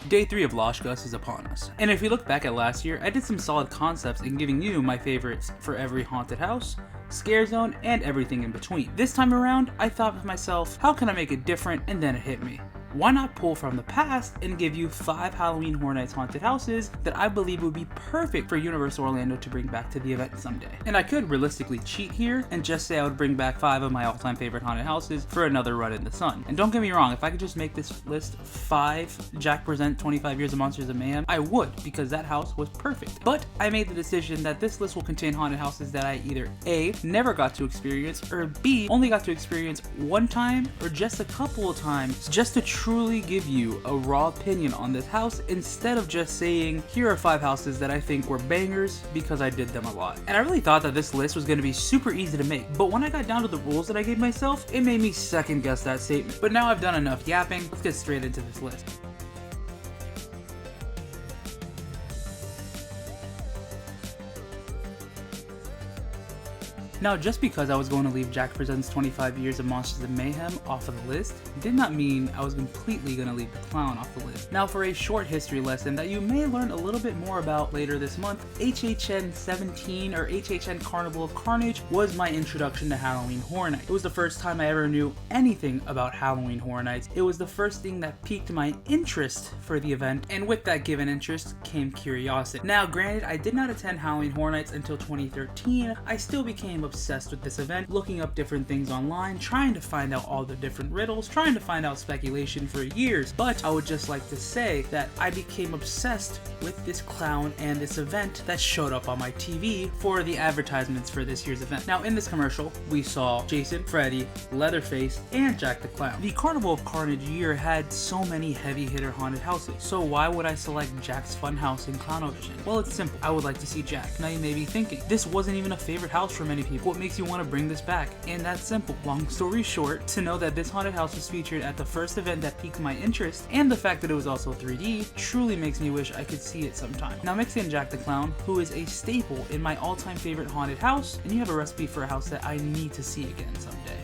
Day 3 of Loshgust is upon us, and if you look back at last year, I did some solid concepts in giving you my favorites for every haunted house, scare zone, and everything in between. This time around, I thought with myself, how can I make it different, and then it hit me. Why not pull from the past and give you 5 Halloween Horror Nights haunted houses that I believe would be perfect for Universal Orlando to bring back to the event someday. And I could realistically cheat here and just say I would bring back 5 of my all-time favorite haunted houses for another run in the sun. And don't get me wrong, if I could just make this list 5 Jack Present 25 Years of Monsters of Mayhem, I would, because that house was perfect. But I made the decision that this list will contain haunted houses that I either A, never got to experience, or B, only got to experience one time or just a couple of times, just to truly give you a raw opinion on this house instead of just saying, here are 5 houses that I think were bangers because I did them a lot. And I really thought that this list was going to be super easy to make, but when I got down to the rules that I gave myself, it made me second guess that statement. But now I've done enough yapping, let's get straight into this list. Now, just because I was going to leave Jack Presents 25 Years of Monsters of Mayhem off of the list, did not mean I was completely going to leave the clown off the list. Now, for a short history lesson that you may learn a little bit more about later this month, HHN 17 or HHN Carnival of Carnage was my introduction to Halloween Horror Nights. It was the first time I ever knew anything about Halloween Horror Nights. It was the first thing that piqued my interest for the event, and with that given interest came curiosity. Now, granted, I did not attend Halloween Horror Nights until 2013. I still became obsessed with this event, looking up different things online, trying to find out all the different riddles, trying to find out speculation for years. But I would just like to say that I became obsessed with this clown and this event that showed up on my TV for the advertisements for this year's event. Now, in this commercial, we saw Jason, Freddy, Leatherface, and Jack the Clown. The Carnival of Carnage year had so many heavy hitter haunted houses, so why would I select Jack's Funhouse in Clownovision? Well, it's simple. I would like to see Jack. Now you may be thinking, this wasn't even a favorite house for many people. What makes you want to bring this back? And that's simple. Long story short, to know that this haunted house was featured at the first event that piqued my interest, and the fact that it was also 3D, truly makes me wish I could see it sometime. Now mix in Jack the Clown, who is a staple in my all-time favorite haunted house, and you have a recipe for a house that I need to see again someday.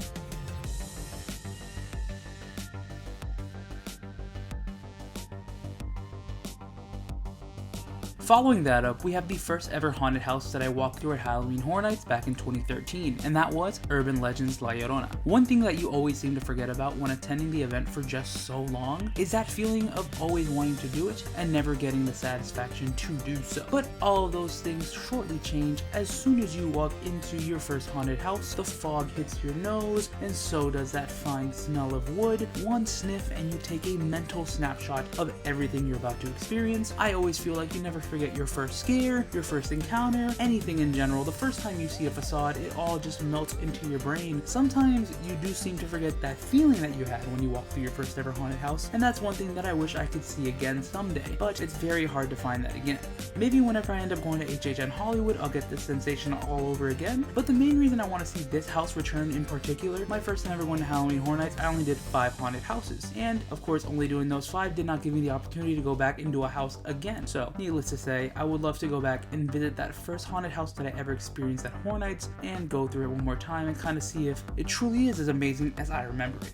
Following that up, we have the first ever haunted house that I walked through at Halloween Horror Nights back in 2013, and that was Urban Legends La Llorona. One thing that you always seem to forget about when attending the event for just so long is that feeling of always wanting to do it and never getting the satisfaction to do so. But all of those things shortly change as soon as you walk into your first haunted house. The fog hits your nose, and so does that fine smell of wood. One sniff and you take a mental snapshot of everything you're about to experience. I always feel like you never forget your first scare, your first encounter, anything in general. The first time you see a facade, it all just melts into your brain. Sometimes you do seem to forget that feeling that you had when you walked through your first ever haunted house, and that's one thing that I wish I could see again someday, but it's very hard to find that again. Maybe whenever I end up going to HHN Hollywood, I'll get this sensation all over again, but the main reason I want to see this house return in particular, my first time ever going to Halloween Horror Nights, I only did 5 haunted houses, and of course only doing those 5 did not give me the opportunity to go back into a house again. So needless to say, I would love to go back and visit that first haunted house that I ever experienced at Horror Nights and go through it one more time and kind of see if it truly is as amazing as I remember it.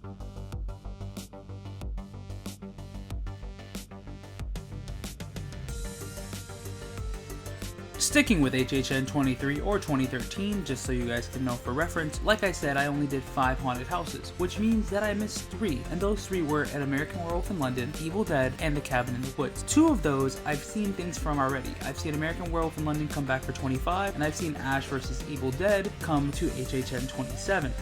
Sticking with HHN 23 or 2013, just so you guys can know for reference, like I said, I only did 5 haunted houses, which means that I missed 3, and those 3 were An American Werewolf in London, Evil Dead, and The Cabin in the Woods. 2 of those I've seen things from already. I've seen American Werewolf in London come back for 25, and I've seen Ash vs. Evil Dead come to HHN 27.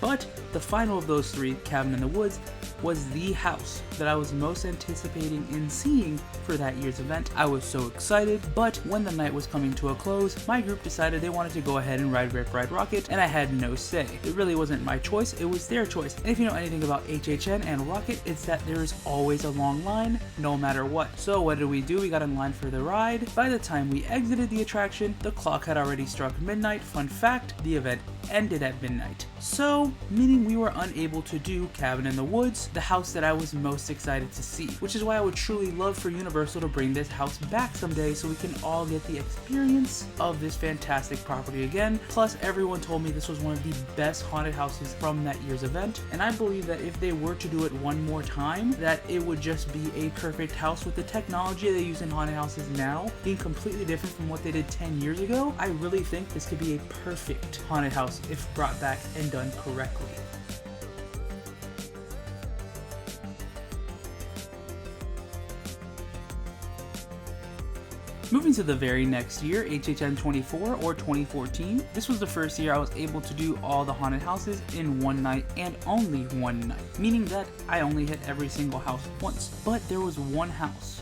But the final of those 3, Cabin in the Woods, was the house that I was most anticipating in seeing for that year's event. I was so excited, but when the night was coming to a close, my group decided they wanted to go ahead and ride Rip Ride Rocket, and I had no say. It really wasn't my choice, it was their choice. And if you know anything about HHN and Rocket, it's that there is always a long line, no matter what. So what did we do? We got in line for the ride. By the time we exited the attraction, the clock had already struck midnight. Fun fact, the event ended at midnight. So, meaning we were unable to do Cabin in the Woods, the house that I was most excited to see, which is why I would truly love for Universal to bring this house back someday so we can all get the experience of this fantastic property again. Plus, everyone told me this was one of the best haunted houses from that year's event, and I believe that if they were to do it one more time, that it would just be a perfect house. With the technology they use in haunted houses now being completely different from what they did 10 years ago, I really think this could be a perfect haunted house if brought back and done correctly. Moving to the very next year, HHN 24 or 2014, this was the first year I was able to do all the haunted houses in one night and only one night, meaning that I only hit every single house once. But there was one house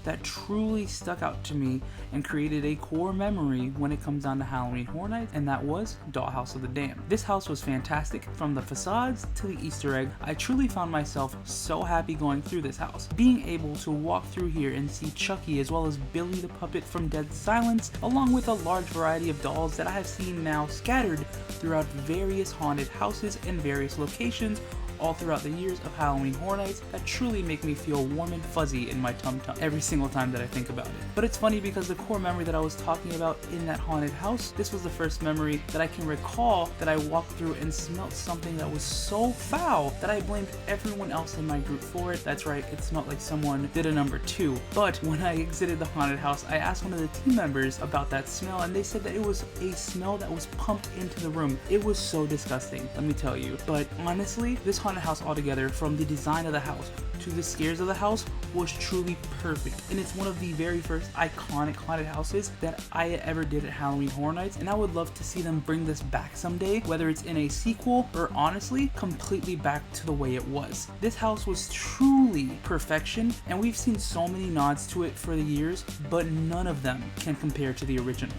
that truly stuck out to me and created a core memory when it comes down to Halloween Horror Nights, and that was Dollhouse of the Damned. This house was fantastic, from the facades to the Easter egg. I truly found myself so happy going through this house. Being able to walk through here and see Chucky as well as Billy the Puppet from Dead Silence, along with a large variety of dolls that I have seen now scattered throughout various haunted houses and various locations all throughout the years of Halloween Horror Nights, that truly make me feel warm and fuzzy in my tum-tum every single time that I think about it. But it's funny because the core memory that I was talking about in that haunted house, this was the first memory that I can recall that I walked through and smelled something that was so foul that I blamed everyone else in my group for it. That's right, it smelled like someone did a number 2. But when I exited the haunted house, I asked one of the team members about that smell, and they said that it was a smell that was pumped into the room. It was so disgusting, let me tell you. But honestly, this haunted house altogether, from the design of the house to the scares of the house, was truly perfect, and it's one of the very first iconic haunted houses that I ever did at Halloween Horror Nights, and I would love to see them bring this back someday, whether it's in a sequel or honestly completely back to the way it was. This house was truly perfection, and we've seen so many nods to it for the years, but none of them can compare to the original.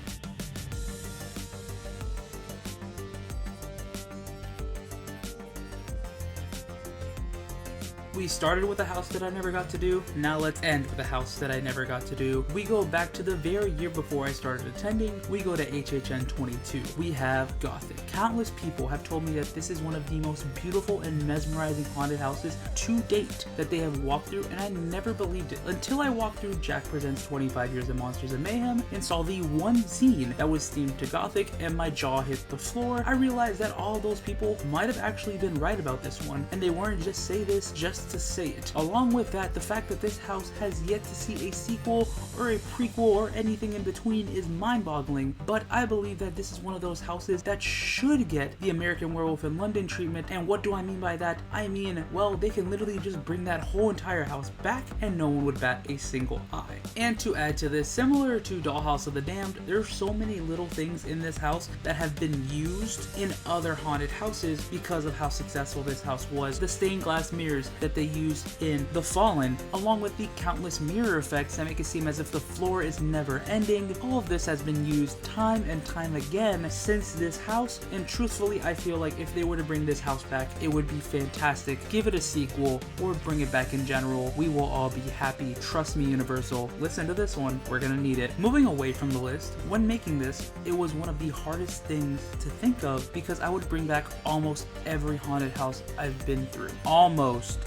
We started with a house that I never got to do, now let's end with a house that I never got to do. We go back to the very year before I started attending, we go to HHN 22. We have Gothic. Countless people have told me that this is one of the most beautiful and mesmerizing haunted houses to date that they have walked through, and I never believed it until I walked through Jack Presents 25 Years of Monsters and Mayhem and saw the one scene that was themed to Gothic, and my jaw hit the floor. I realized that all those people might have actually been right about this one, and they weren't just say this just to say it. Along with that, the fact that this house has yet to see a sequel or a prequel or anything in between is mind-boggling, but I believe that this is one of those houses that should get the American Werewolf in London treatment. And what do I mean by that? I mean, well, they can literally just bring that whole entire house back and no one would bat a single eye. And to add to this, similar to Dollhouse of the Damned, there's so many little things in this house that have been used in other haunted houses because of how successful this house was. The stained glass mirrors that they used in The Fallen, along with the countless mirror effects that make it seem as if the floor is never ending. All of this has been used time and time again since this house, and truthfully I feel like if they were to bring this house back, it would be fantastic. Give it a sequel or bring it back in general. We will all be happy. Trust me, Universal. Listen to this one. We're gonna need it. Moving away from the list, when making this, it was one of the hardest things to think of because I would bring back almost every haunted house I've been through. Almost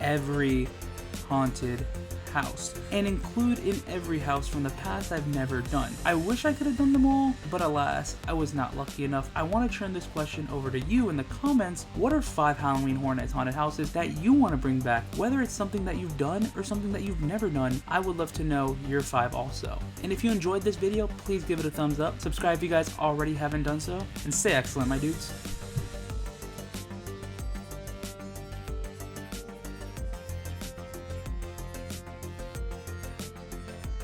every haunted house, and include in every house from the past I've never done. I wish I could have done them all, but alas, I was not lucky enough. I want to turn this question over to you in the comments. What are 5 Halloween Horror Nights haunted houses that you want to bring back? Whether it's something that you've done or something that you've never done, I would love to know your 5 also. And if you enjoyed this video, please give it a thumbs up. Subscribe if you guys already haven't done so, and stay excellent, my dudes.